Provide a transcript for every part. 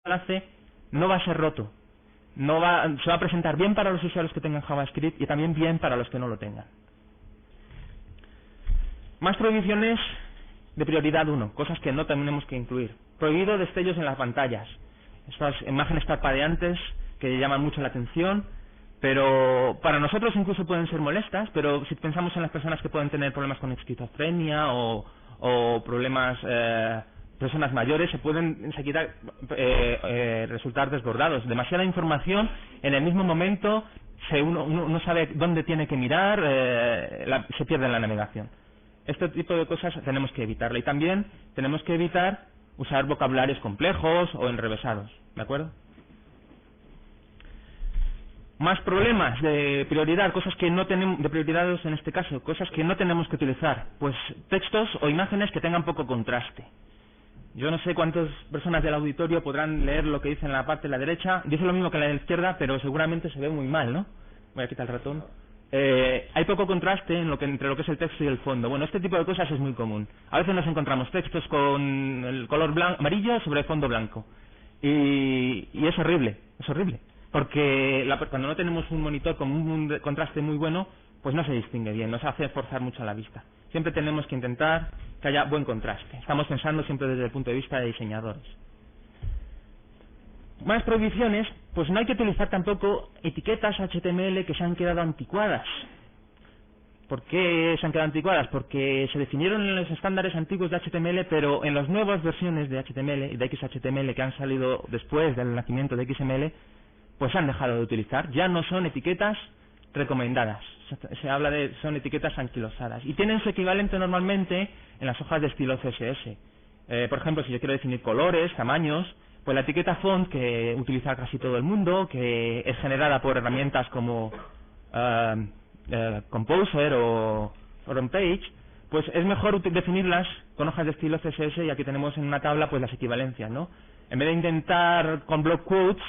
enlace no va a ser roto. Se va a presentar bien para los usuarios que tengan JavaScript y también bien para los que no lo tengan. Más prohibiciones de prioridad 1, cosas que no tenemos que incluir. Prohibido destellos en las pantallas. Estas imágenes parpadeantes que llaman mucho la atención, pero para nosotros incluso pueden ser molestas, pero si pensamos en las personas que pueden tener problemas con esquizofrenia o problemas, personas mayores, se pueden enseguida resultar desbordados. Demasiada información en el mismo momento, uno no sabe dónde tiene que mirar, se pierde en la navegación. Este tipo de cosas tenemos que evitarlo. Y también tenemos que evitar usar vocabularios complejos o enrevesados, ¿de acuerdo? Más problemas de prioridad, cosas que no tenemos, de prioridades en este caso, cosas que no tenemos que utilizar. Pues textos o imágenes que tengan poco contraste. Yo no sé cuántas personas del auditorio podrán leer lo que dice en la parte de la derecha. Dice lo mismo que en la de la izquierda, pero seguramente se ve muy mal, ¿no? Voy a quitar el ratón. Hay poco contraste entre lo que es el texto y el fondo. Bueno, este tipo de cosas es muy común. A veces nos encontramos textos con el color amarillo sobre el fondo blanco. Y es horrible, porque cuando no tenemos un monitor con un contraste muy bueno, pues no se distingue bien, nos hace forzar mucho la vista. Siempre tenemos que intentar que haya buen contraste. Estamos pensando siempre desde el punto de vista de diseñadores. Más prohibiciones, pues no hay que utilizar tampoco etiquetas HTML que se han quedado anticuadas. ¿Por qué se han quedado anticuadas? Porque se definieron en los estándares antiguos de HTML, pero en las nuevas versiones de HTML y de XHTML que han salido después del nacimiento de XML, pues se han dejado de utilizar. Ya no son etiquetas recomendadas. Se habla de son etiquetas anquilosadas. Y tienen su equivalente normalmente en las hojas de estilo CSS. Por ejemplo, si yo quiero definir colores, tamaños, pues la etiqueta font que utiliza casi todo el mundo, que es generada por herramientas como Composer o OnPage, pues es mejor definirlas con hojas de estilo CSS, y aquí tenemos en una tabla pues las equivalencias, ¿no? En vez de intentar con block quotes,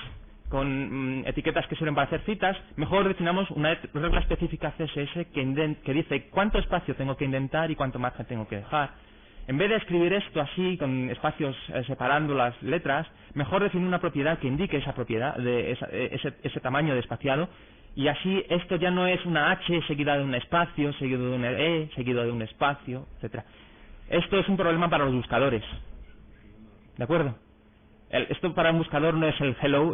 con etiquetas que sirven para hacer citas, mejor definamos una regla específica CSS que dice cuánto espacio tengo que indentar y cuánto margen tengo que dejar. En vez de escribir esto así, con espacios separando las letras, mejor definir una propiedad que indique esa propiedad, ese tamaño de espaciado, y así esto ya no es una H seguida de un espacio, seguido de una E, seguido de un espacio, etcétera. Esto es un problema para los buscadores, ¿de acuerdo? Esto para un buscador no es el hello,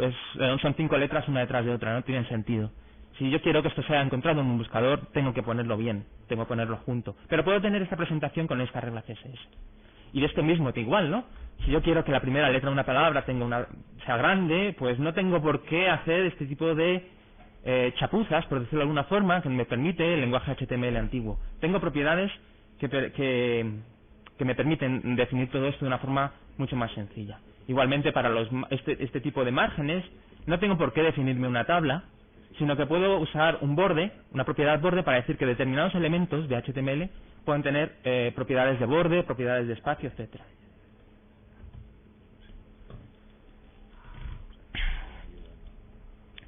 son 5 letras una detrás de otra, no tienen sentido. Si yo quiero que esto sea encontrado en un buscador, tengo que ponerlo bien, tengo que ponerlo junto. Pero puedo tener esta presentación con esta regla CSS. Y de esto mismo, que igual, ¿no? Si yo quiero que la primera letra de una palabra sea grande, pues no tengo por qué hacer este tipo de chapuzas, por decirlo de alguna forma, que me permite el lenguaje HTML antiguo. Tengo propiedades que me permiten definir todo esto de una forma mucho más sencilla. Igualmente para este tipo de márgenes, no tengo por qué definirme una tabla, sino que puedo usar un borde, una propiedad borde, para decir que determinados elementos de HTML pueden tener propiedades de borde, propiedades de espacio, etcétera.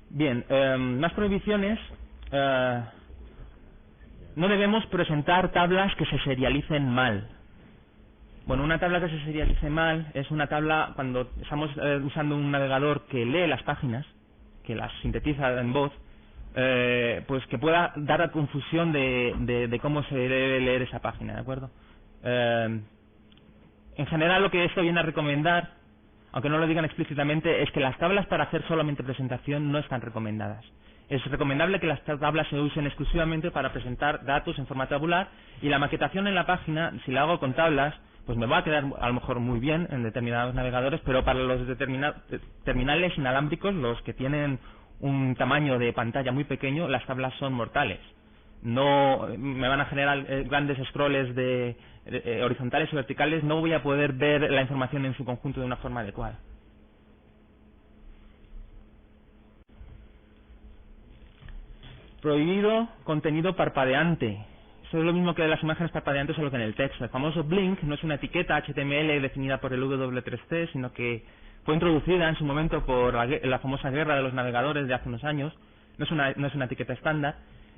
Bien, más prohibiciones. No debemos presentar tablas que se serialicen mal. Bueno, una tabla que se serialice mal es una tabla cuando estamos usando un navegador que lee las páginas, que las sintetiza en voz, pues que pueda dar a confusión de cómo se debe leer esa página, ¿de acuerdo? En general lo que esto viene a recomendar, aunque no lo digan explícitamente, es que las tablas para hacer solamente presentación no están recomendadas. Es recomendable que las tablas se usen exclusivamente para presentar datos en forma tabular, y la maquetación en la página, si la hago con tablas, pues me va a quedar a lo mejor muy bien en determinados navegadores, pero para los terminales inalámbricos, los que tienen un tamaño de pantalla muy pequeño, las tablas son mortales. No me van a generar grandes scrolls horizontales o verticales, no voy a poder ver la información en su conjunto de una forma adecuada. Prohibido contenido parpadeante. Eso es lo mismo que las imágenes parpadeantes, solo que en el texto. El famoso Blink no es una etiqueta HTML definida por el W3C, sino que fue introducida en su momento por la famosa guerra de los navegadores de hace unos años. No es una etiqueta estándar.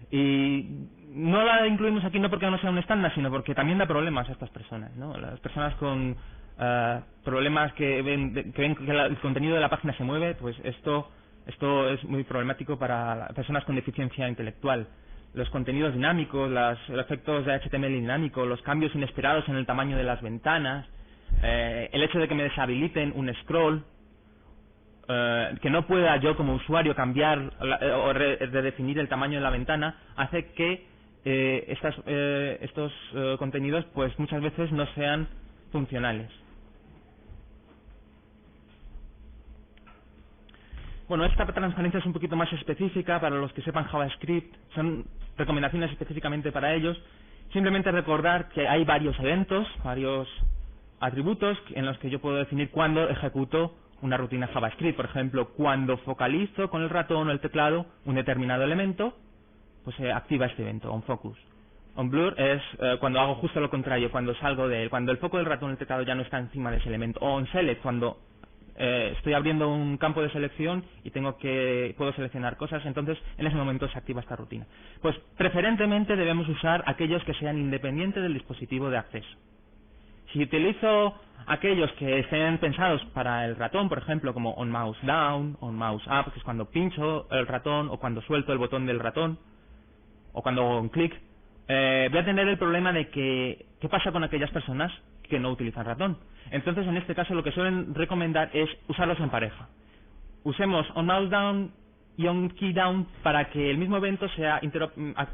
Y no la incluimos aquí no porque no sea un estándar, sino porque también da problemas a estas personas, ¿no? Las personas con problemas que ven que el contenido de la página se mueve, pues esto es muy problemático para personas con deficiencia intelectual. Los contenidos dinámicos, los efectos de HTML dinámico, los cambios inesperados en el tamaño de las ventanas, el hecho de que me deshabiliten un scroll, que no pueda yo como usuario cambiar o redefinir el tamaño de la ventana, hace que estos contenidos pues muchas veces no sean funcionales. Bueno, esta transparencia es un poquito más específica para los que sepan JavaScript, son recomendaciones específicamente para ellos. Simplemente recordar que hay varios eventos, varios atributos en los que yo puedo definir cuándo ejecuto una rutina JavaScript. Por ejemplo, cuando focalizo con el ratón o el teclado un determinado elemento, pues se activa este evento, onFocus. OnBlur es cuando hago justo lo contrario, cuando salgo de él, cuando el foco del ratón o el teclado ya no está encima de ese elemento. O onSelect, cuando estoy abriendo un campo de selección y puedo seleccionar cosas, entonces en ese momento se activa esta rutina. Pues preferentemente debemos usar aquellos que sean independientes del dispositivo de acceso. Si utilizo aquellos que estén pensados para el ratón, por ejemplo, como onMouseDown, onMouseUp, que es cuando pincho el ratón o cuando suelto el botón del ratón, o cuando hago un clic, voy a tener el problema de que ¿qué pasa con aquellas personas que no utilizan ratón? Entonces, en este caso, lo que suelen recomendar es usarlos en pareja. Usemos onMouseDown y onKeyDown para que el mismo evento sea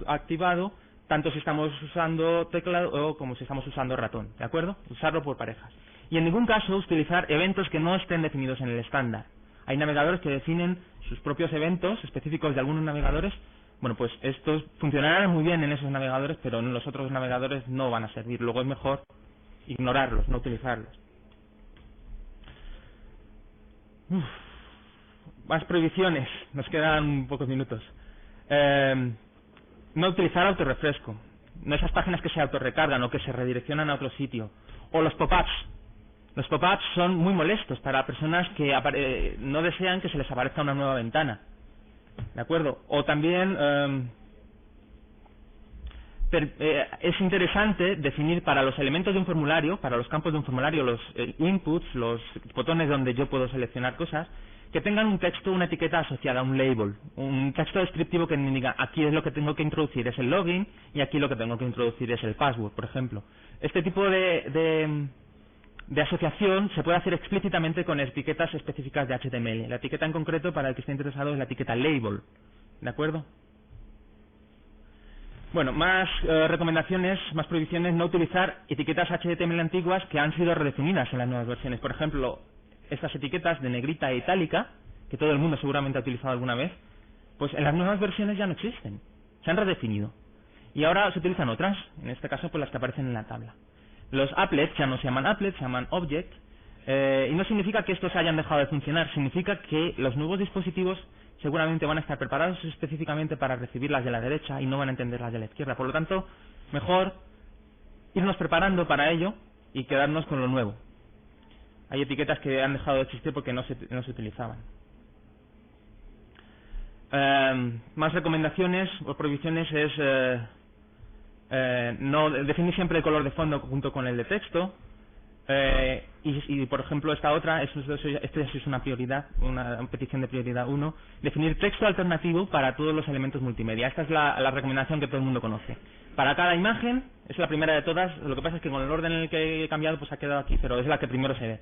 activado tanto si estamos usando teclado como si estamos usando ratón, ¿de acuerdo? Usarlo por parejas. Y en ningún caso utilizar eventos que no estén definidos en el estándar. Hay navegadores que definen sus propios eventos específicos de algunos navegadores. Bueno, pues estos funcionarán muy bien en esos navegadores, pero en los otros navegadores no van a servir. Luego es mejor ignorarlos, no utilizarlos. Más prohibiciones, nos quedan pocos minutos. No utilizar autorrefresco, no esas páginas que se autorrecargan o que se redireccionan a otro sitio. O los pop-ups. Los pop-ups son muy molestos para personas que no desean que se les aparezca una nueva ventana. ¿De acuerdo? O también es interesante definir para los elementos de un formulario, para los campos de un formulario, los inputs, los botones donde yo puedo seleccionar cosas, que tengan un texto, una etiqueta asociada, un label, un texto descriptivo que me diga aquí es lo que tengo que introducir es el login y aquí lo que tengo que introducir es el password, por ejemplo. Este tipo de asociación se puede hacer explícitamente con etiquetas específicas de HTML. La etiqueta en concreto para el que esté interesado es la etiqueta label, ¿de acuerdo? Bueno, más recomendaciones, más prohibiciones: no utilizar etiquetas HTML antiguas que han sido redefinidas en las nuevas versiones. Por ejemplo, estas etiquetas de negrita e itálica, que todo el mundo seguramente ha utilizado alguna vez, pues en las nuevas versiones ya no existen, se han redefinido. Y ahora se utilizan otras, en este caso pues las que aparecen en la tabla. Los applets ya no se llaman applets, se llaman object, y no significa que estos hayan dejado de funcionar, significa que los nuevos dispositivos seguramente van a estar preparados específicamente para recibir las de la derecha y no van a entender las de la izquierda. Por lo tanto, mejor irnos preparando para ello y quedarnos con lo nuevo. Hay etiquetas que han dejado de existir porque no se utilizaban. Más recomendaciones o prohibiciones es no definir siempre el color de fondo junto con el de texto. Y por ejemplo esta otra, esto es una prioridad, una petición de prioridad 1, definir texto alternativo para todos los elementos multimedia. Esta es la recomendación que todo el mundo conoce. Para cada imagen, es la primera de todas, lo que pasa es que con el orden en el que he cambiado pues ha quedado aquí, pero es la que primero se ve.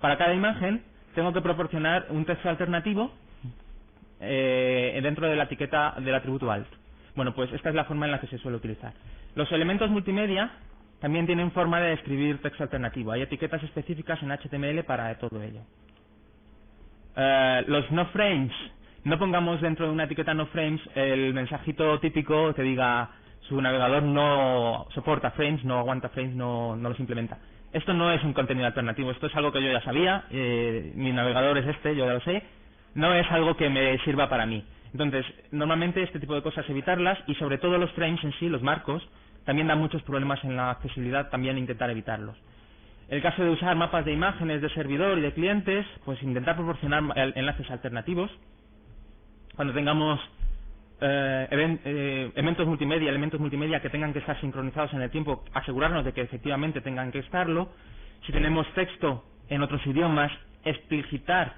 Para cada imagen tengo que proporcionar un texto alternativo dentro de la etiqueta del atributo alt. Bueno, pues esta es la forma en la que se suele utilizar. Los elementos multimedia también tienen forma de escribir texto alternativo. Hay etiquetas específicas en HTML para todo ello. Los no frames. No pongamos dentro de una etiqueta no frames el mensajito típico que diga su navegador no soporta frames, no aguanta frames, no los implementa. Esto no es un contenido alternativo, esto es algo que yo ya sabía, mi navegador es este, yo ya lo sé, no es algo que me sirva para mí. Entonces, normalmente este tipo de cosas evitarlas, y sobre todo los frames en sí, los marcos, también dan muchos problemas en la accesibilidad, también intentar evitarlos. El caso de usar mapas de imágenes de servidor y de clientes, pues intentar proporcionar enlaces alternativos. Cuando tengamos elementos multimedia que tengan que estar sincronizados en el tiempo, asegurarnos de que efectivamente tengan que estarlo. Si tenemos texto en otros idiomas, especificar